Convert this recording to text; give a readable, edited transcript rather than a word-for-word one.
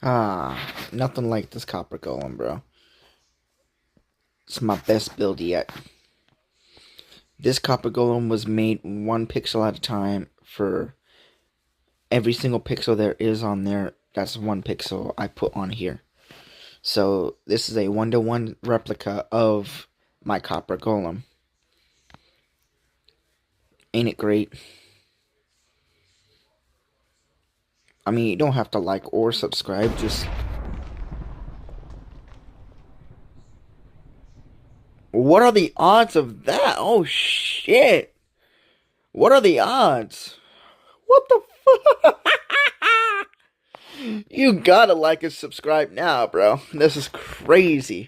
Nothing like this copper golem, bro. It's my best build yet. This copper golem was made 1 pixel at a time for every single pixel there is on there. That's 1 pixel I put on here. So this is a 1-to-1 replica of my copper golem. Ain't it great? I mean, you don't have to like or subscribe, just... What are the odds of that? Oh, shit. What are the odds? What the fuck? You gotta like and subscribe now, bro. This is crazy.